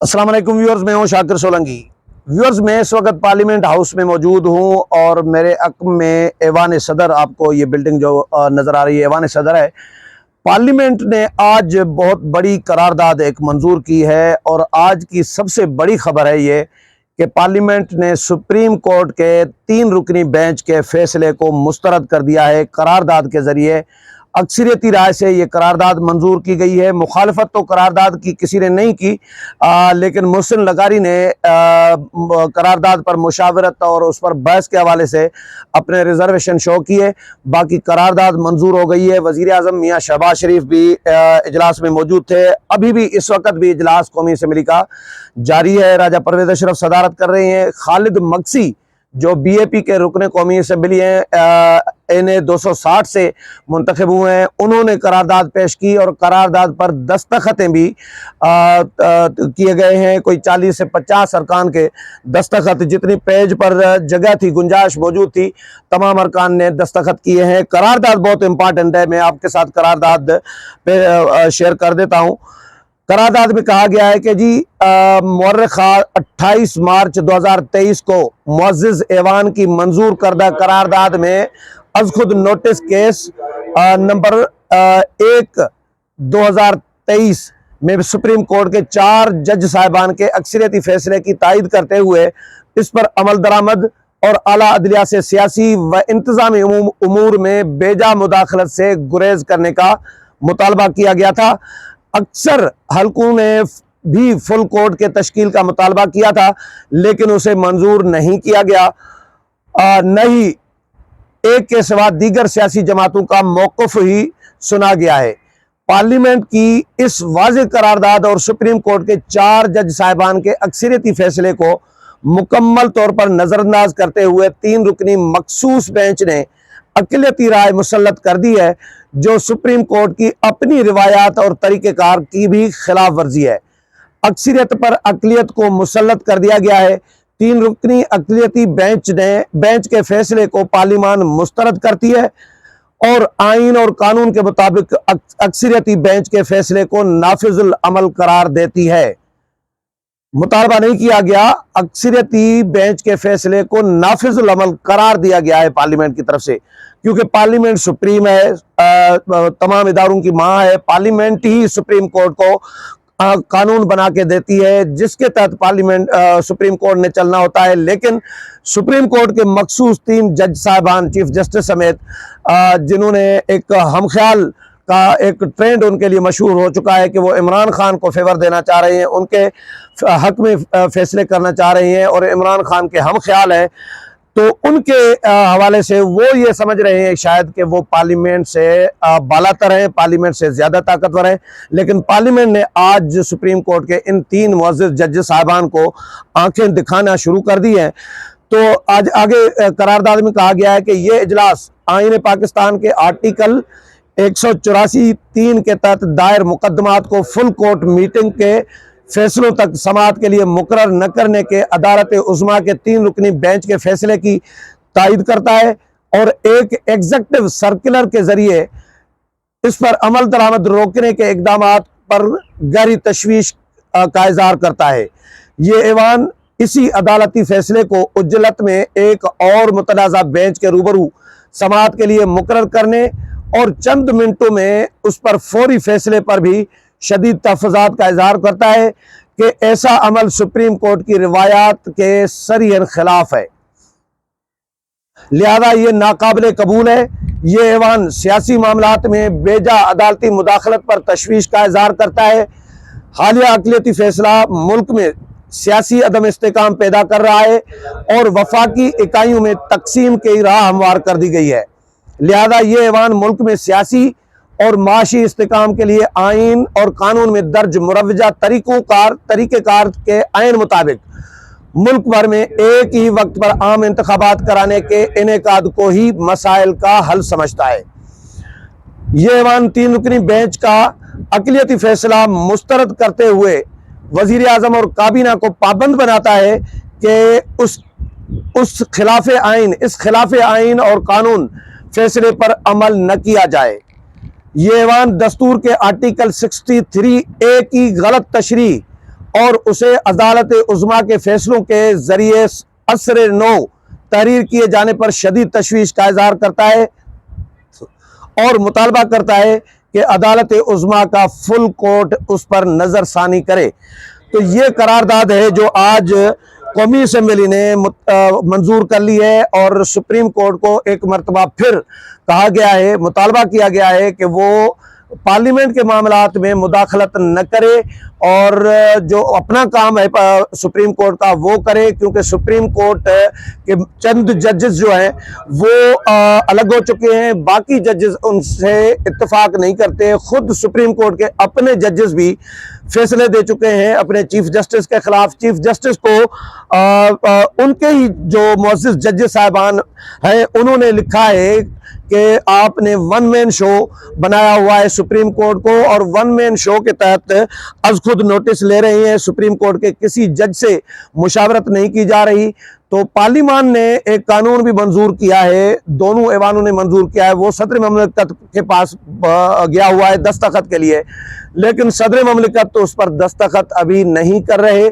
अस्सलाम वालेकुम व्यूअर्स, मैं हूं शाकिर सोलंकी। व्यूअर्स, मैं इस वक्त पार्लियामेंट हाउस में मौजूद हूं और मेरे अक़ब में ऐवान सदर, आपको ये बिल्डिंग जो नज़र आ रही है ऐवान सदर है। पार्लियामेंट ने आज बहुत बड़ी करारदाद एक मंजूर की है और आज की सबसे बड़ी खबर है ये कि पार्लियामेंट ने सुप्रीम कोर्ट के 3 रुकनी बेंच के फैसले को मुस्तरद कर दिया है। करारदाद के ज़रिए अक्सरियती राय से ये करारदाद मंजूर की गई है। मुखालफत तो करारदाद की किसी ने नहीं की, लेकिन मोहसिन लगारी ने करारदाद पर मुशावरत और उस पर बहस के हवाले से अपने रिजर्वेशन शो किए। बाकी करारदाद मंजूर हो गई है। वज़ीर आज़म मियाँ शहबाज शरीफ भी इजलास में मौजूद थे। अभी भी इस वक्त भी इजलास कौमी असम्बली का जारी है। राजा परवेज़ अशरफ सदारत कर रहे हैं। खालिद मक्सी जो BAP के रुकने कौमी असम्बली हैं, इन्हें 260 से मुंतखब हुए हैं, उन्होंने करारदाद पेश की और करारदाद पर दस्तखतें भी किए गए हैं। कोई 40 से 50 अरकान के दस्तखत, जितनी पेज पर जगह थी, गुंजाइश मौजूद थी, तमाम अरकान ने दस्तखत किए हैं। करारदाद बहुत इंपॉर्टेंट है। मैं आपके साथ करारदाद पे शेयर कर देता हूँ। करारदाद में कहा गया है कि जी मुअर्रिखा 28 मार्च 2023 को मुअज़्ज़िज़ ऐवान की मंजूर करदा करारदाद में अज़ खुद नोटिस केस नंबर 1/2023 में सुप्रीम कोर्ट के 4 जज साहिबान के अक्सरियती फैसले की तायद करते हुए इस पर अमल दरामद और आला अदलिया से सियासी व इंतज़ामी उमूर में बेजा मुदाखलत से गुरेज करने का मुतालबा किया गया था। अक्सर हलकों ने भी फुल कोर्ट के तश्कील का मुतालबा किया था, लेकिन उसे मंजूर नहीं किया गया। न ही एक के सिवा दीगर सियासी जमातों का मौक़िफ़ ही सुना गया है। पार्लियामेंट की इस वाज़ेह करारदाद और सुप्रीम कोर्ट के 4 जज साहिबान के अक्सरियती फैसले को मुकम्मल तौर पर नज़रअंदाज करते हुए 3 रुकनी मखसूस बेंच ने अक़लियती राय मुसल्लत कर दी है, जो सुप्रीम कोर्ट की अपनी रिवायात और तरीक़ेकार की भी खिलाफ वर्जी है। अक्सरियत पर अक़लियत को मुसल्लत कर दिया गया है। 3 रुकनी अक़लियती बेंच के फैसले को पार्लियामान मुस्तरद करती है और आइन और कानून के मुताबिक अक्सरियती बेंच के फैसले को नाफिजुल अमल करार देती है। मुतालबा नहीं किया गया, अक्सरियती बेंच के फैसले को नाफिजुल अमल करार दिया गया है पार्लियामेंट की तरफ से, क्योंकि पार्लियामेंट सुप्रीम है, तमाम इदारों की माँ है। पार्लियामेंट ही सुप्रीम कोर्ट को कानून बना के देती है, जिसके तहत पार्लियामेंट सुप्रीम कोर्ट ने चलना होता है। लेकिन सुप्रीम कोर्ट के मखसूस 3 जज साहिबान, चीफ जस्टिस समेत, जिन्होंने एक हमख्याल का एक ट्रेंड उनके लिए मशहूर हो चुका है कि वो इमरान खान को फेवर देना चाह रहे हैं, उनके हक में फैसले करना चाह रहे हैं और इमरान खान के हम ख्याल है, तो उनके हवाले से वो ये समझ रहे हैं शायद कि वो पार्लियामेंट से बालातर हैं, पार्लियामेंट से ज़्यादा ताकतवर हैं। लेकिन पार्लियामेंट ने आज सुप्रीम कोर्ट के इन 3 मुअज़्ज़िज़ जज साहिबान को आंखें दिखाना शुरू कर दी हैं। तो आज आगे करारदाद में कहा गया है कि ये इजलास आईन पाकिस्तान के आर्टिकल 184(3) के तहत दायर मुकदमात को फुल कोर्ट मीटिंग के फैसलों तक समाअत के लिए मुकर्रर न करने के अदालत उज़्मा के 3 रुकनी बेंच के फैसले की तायद करता है और एक एग्जीक्यूटिव सर्कुलर के जरिए इस पर अमल दरामद रोकने के इक़दामात पर गहरी तशवीश का इज़हार करता है। ये ऐवान इसी अदालती फैसले को उज्जलत में एक और मुतनाज़ा बेंच के रूबरू समाअत के लिए मुकर्रर करने और चंद मिनटों में उस पर फौरी फैसले पर भी शदीद तहफ़्फ़ुज़ात का इज़हार करता है कि ऐसा अमल सुप्रीम कोर्ट की रिवायात के सरीहन खिलाफ है, लिहाजा ये नाकाबिले कबूल है। ये ऐवान सियासी मामलात में बेजा अदालती मुदाखलत पर तशवीश का इज़हार करता है। हालिया अक़लियती फैसला मुल्क में सियासी अदम इस्तेकाम पैदा कर रहा है और वफाकी इकाइयों में तकसीम की राह हमवार कर दी गई है। लिहाजा ये ऐवान मुल्क में सियासी और माशी इस्तेकाम के लिए आइन और कानून में दर्ज मुरव्वजा तरीक़ेकार के आइन मुताबिक मुल्क भर में एक ही वक्त पर आम इंतखाबात कराने के इनेकाद को ही मसाइल का हल समझता है। ये ऐवान 3 रुकनी बेंच का अक़लियती फैसला मुस्तरद करते हुए वज़ीर आज़म और काबीना को पाबंद बनाता है कि इस खिलाफ आइन और कानून फैसले पर अमल न किया जाए। ये ऐवान दस्तूर के आर्टिकल 63A की गलत तशरीह اور اسے عدالت عظمیٰ کے فیصلوں کے ذریعے اثر نو تحریر کیے جانے پر شدید تشویش کا اظہار کرتا ہے اور مطالبہ کرتا ہے کہ عدالت عظمیٰ کا فل کورٹ اس پر نظر ثانی کرے۔ تو یہ قرارداد ہے جو آج قومی اسمبلی نے منظور کر لی ہے، اور سپریم کورٹ کو ایک مرتبہ پھر کہا گیا ہے، مطالبہ کیا گیا ہے کہ وہ پارلیمنٹ کے معاملات میں مداخلت نہ کرے اور جو اپنا کام ہے سپریم کورٹ کا وہ کرے، کیونکہ سپریم کورٹ کے چند ججز جو ہیں وہ الگ ہو چکے ہیں، باقی ججز ان سے اتفاق نہیں کرتے۔ خود سپریم کورٹ کے اپنے ججز بھی فیصلے دے چکے ہیں اپنے چیف جسٹس کے خلاف۔ چیف جسٹس کو ان کے ہی جو معزز جج صاحبان ہیں انہوں نے لکھا ہے کہ آپ نے ون مین شو بنایا ہوا ہے سپریم کورٹ کو، اور ون مین شو کے تحت از خود نوٹس لے رہے ہیں، سپریم کورٹ کے کسی جج سے مشاورت نہیں کی جا رہی۔ تو پارلیمان نے ایک قانون بھی منظور کیا ہے، دونوں ایوانوں نے منظور کیا ہے، وہ صدر مملکت کے پاس گیا ہوا ہے دستخط کے لیے، لیکن صدر مملکت تو اس پر دستخط ابھی نہیں کر رہے۔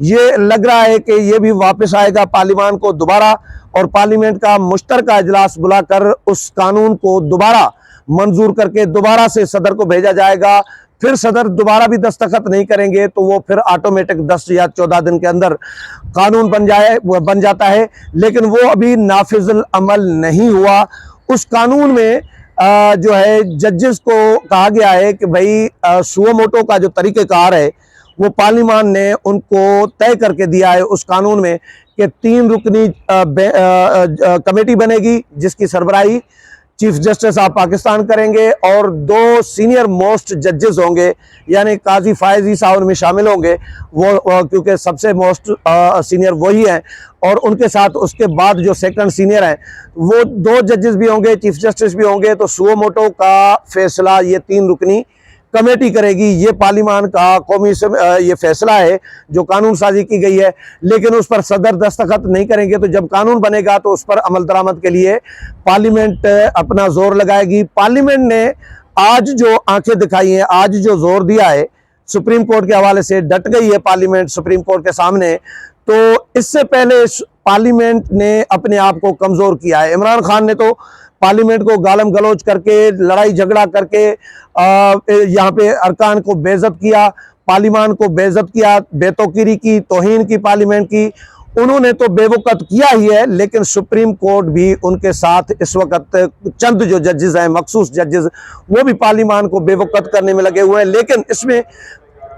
یہ لگ رہا ہے کہ یہ بھی واپس آئے گا پارلیمان کو دوبارہ، اور پارلیمنٹ کا مشترکہ اجلاس بلا کر اس قانون کو دوبارہ منظور کر کے دوبارہ سے صدر کو بھیجا جائے گا۔ پھر صدر دوبارہ بھی دستخط نہیں کریں گے تو وہ پھر آٹومیٹک 10 یا 14 دن کے اندر قانون بن جاتا ہے، لیکن وہ ابھی نافذ العمل نہیں ہوا۔ اس قانون میں جو ہے ججز کو کہا گیا ہے کہ بھائی سو موٹو کا جو طریقہ کار ہے وہ پارلیمان نے ان کو طے کر کے دیا ہے اس قانون میں کہ 3 رکنی کمیٹی بنے گی جس کی سربراہی چیف جسٹس آف پاکستان کریں گے، اور 2 سینئر موسٹ ججز ہوں گے، یعنی قاضی فائزی صاحب ان میں شامل ہوں گے، وہ کیونکہ سب سے موسٹ سینئر وہی ہیں، اور ان کے ساتھ اس کے بعد جو سیکنڈ سینئر ہیں وہ 2 ججز بھی ہوں گے، چیف جسٹس بھی ہوں گے۔ تو سو موٹو کا فیصلہ یہ 3 رکنی کمیٹی کرے گی۔ یہ پارلیمان کا قومی یہ فیصلہ ہے جو قانون سازی کی گئی ہے، لیکن اس پر صدر دستخط نہیں کریں گے۔ تو جب قانون بنے گا تو اس پر عمل درآمد کے لیے پارلیمنٹ اپنا زور لگائے گی۔ پارلیمنٹ نے آج جو آنکھیں دکھائی ہیں، آج جو زور دیا ہے سپریم کورٹ کے حوالے سے، ڈٹ گئی ہے پارلیمنٹ سپریم کورٹ کے سامنے۔ تو اس سے پہلے پارلیمنٹ نے اپنے آپ کو کمزور کیا ہے۔ عمران خان نے تو پارلیمنٹ کو گالم گلوچ کر کے، لڑائی جھگڑا کر کے یہاں پہ ارکان کو بے عزت کیا، پارلیمان کو بے عزت کیا، بے توقیری کی، توہین کی پارلیمنٹ کی۔ انہوں نے تو بے وقت کیا ہی ہے، لیکن سپریم کورٹ بھی ان کے ساتھ اس وقت چند جو ججز ہیں، مخصوص ججز، وہ بھی پارلیمان کو بے وقت کرنے میں لگے ہوئے ہیں۔ لیکن اس میں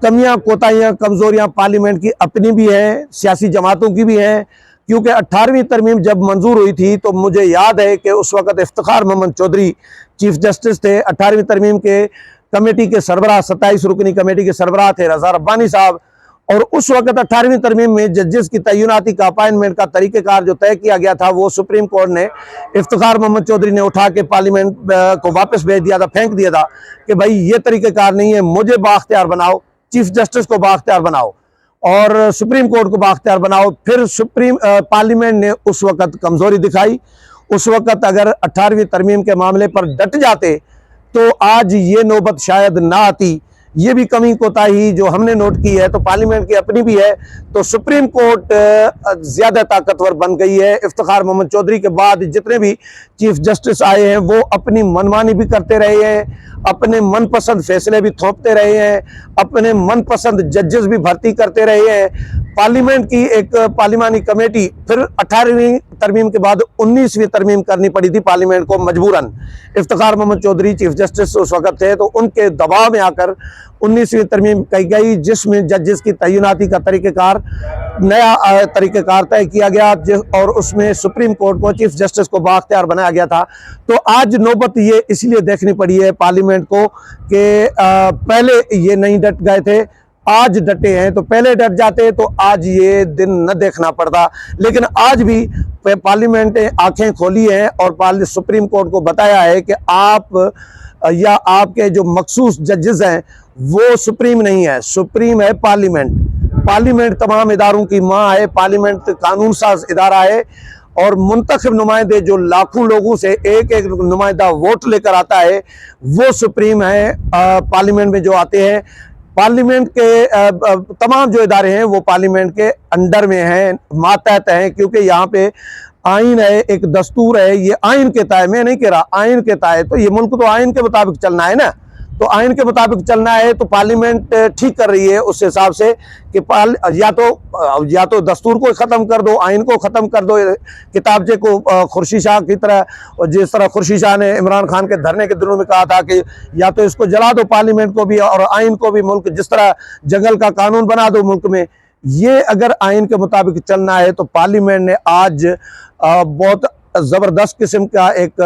کمیاں، کوتاہیاں، کمزوریاں پارلیمنٹ کی اپنی بھی ہیں، سیاسی جماعتوں کی بھی ہیں، کیونکہ 18ویں ترمیم جب منظور ہوئی تھی تو مجھے یاد ہے کہ اس وقت افتخار محمد چودھری چیف جسٹس تھے۔ 18ویں ترمیم کے کمیٹی کے سربراہ، 27 رکنی کمیٹی کے سربراہ تھے رضا ربانی صاحب، اور اس وقت 18ویں ترمیم میں ججز کی تعیناتی کا، اپائنٹمنٹ کا طریقہ کار جو طے کیا گیا تھا وہ سپریم کورٹ نے افتخار محمد چودھری نے اٹھا کے پارلیمنٹ کو واپس بھیج دیا تھا، پھینک دیا تھا کہ بھائی یہ طریقہ کار نہیں ہے، مجھے بااختیار بناؤ، چیف جسٹس کو بااختیار بناؤ اور سپریم کورٹ کو بااختیار بناؤ۔ پھر پارلیمنٹ نے اس وقت کمزوری دکھائی۔ اس وقت اگر 18ویں ترمیم کے معاملے پر ڈٹ جاتے تو آج یہ نوبت شاید نہ آتی۔ یہ بھی کمی کوتاہی جو ہم نے نوٹ کی ہے تو پارلیمنٹ کی اپنی بھی ہے۔ تو سپریم کورٹ زیادہ طاقتور بن گئی ہے۔ افتخار محمد چودھری کے بعد جتنے بھی چیف جسٹس آئے ہیں وہ اپنی منمانی بھی کرتے رہے ہیں، اپنے من پسند فیصلے بھی تھوپتے رہے ہیں، اپنے من پسند ججز بھی بھرتی کرتے رہے ہیں۔ پارلیمنٹ کی ایک پارلیمانی کمیٹی پھر 18ویں ترمیم کے بعد 19ویں ترمیم کرنی پڑی تھی پارلیمنٹ کو مجبوراً۔ افتخار محمد چودھری چیف جسٹس اس وقت تھے تو ان کے دباؤ میں آ کر 19ویں ترمیم کی گئی، جس میں ججز کی تعیناتی کا طریقہ کار، نیا طریقہ کار طے کیا گیا، اور اس میں سپریم کورٹ کو، چیف جسٹس کو بااختیار بنایا گیا تھا۔ تو آج نوبت یہ اس لیے دیکھنی پڑی ہے پارلیمنٹ کو کہ پہلے یہ نہیں ڈٹ گئے تھے، آج ڈٹے ہیں۔ تو پہلے ڈٹ جاتے تو آج یہ دن نہ دیکھنا پڑتا، لیکن آج بھی پارلیمنٹ نے آنکھیں کھولی ہیں اور سپریم کورٹ کو بتایا ہے کہ آپ یا آپ کے جو مخصوص ججز ہیں وہ سپریم نہیں ہے، سپریم ہے پارلیمنٹ۔ پارلیمنٹ تمام اداروں کی ماں ہے، پارلیمنٹ قانون ساز ادارہ ہے، اور منتخب نمائندے جو لاکھوں لوگوں سے ایک ایک نمائندہ ووٹ لے کر آتا ہے وہ سپریم ہے۔ پارلیمنٹ میں جو آتے ہیں पार्लियामेंट के तमाम जो इदारे हैं वो पार्लियामेंट के अंडर में हैं, मातहत हैं, क्योंकि यहाँ पे आइन है, एक दस्तूर है, ये आइन के तहत, मैं नहीं कह रहा, आइन के तहत, तो ये मुल्क तो आइन के मुताबिक चलना है ना, तो आइन के मुताबिक चलना है, तो पार्लियामेंट ठीक कर रही है उस हिसाब से कि या तो दस्तूर को ख़त्म कर दो, आइन को ख़त्म कर दो, किताबचे को खुर्शीद शाह की तरह, जिस तरह खुर्शीद शाह ने इमरान खान के धरने के दिनों में कहा था कि या तो इसको जला दो पार्लियामेंट को भी और आइन को भी, मुल्क जिस तरह जंगल का कानून बना दो मुल्क में। ये अगर आइन के मुताबिक चलना है तो पार्लियामेंट ने आज बहुत ज़बरदस्त किस्म का एक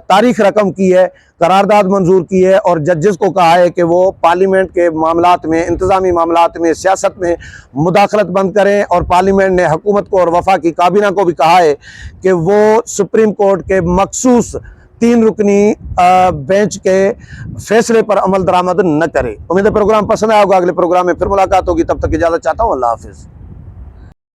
तारीख रकम की है, करारदाद मंजूर की है और जजेस को कहा है कि वो पार्लियामेंट के मामलात में, इंतज़ामी मामलात में, सियासत में मुदाखलत बंद करें। और पार्लियामेंट ने हुकूमत को और वफाकी काबीना को भी कहा है कि वो सुप्रीम कोर्ट के मखसूस 3 रुकनी बेंच के फैसले पर अमल दरामद न करे। उम्मीद है प्रोग्राम पसंद आया होगा, अगले प्रोग्राम में फिर मुलाकात होगी, तब तक इजाज़त चाहता हूँ, अल्लाह हाफिज़।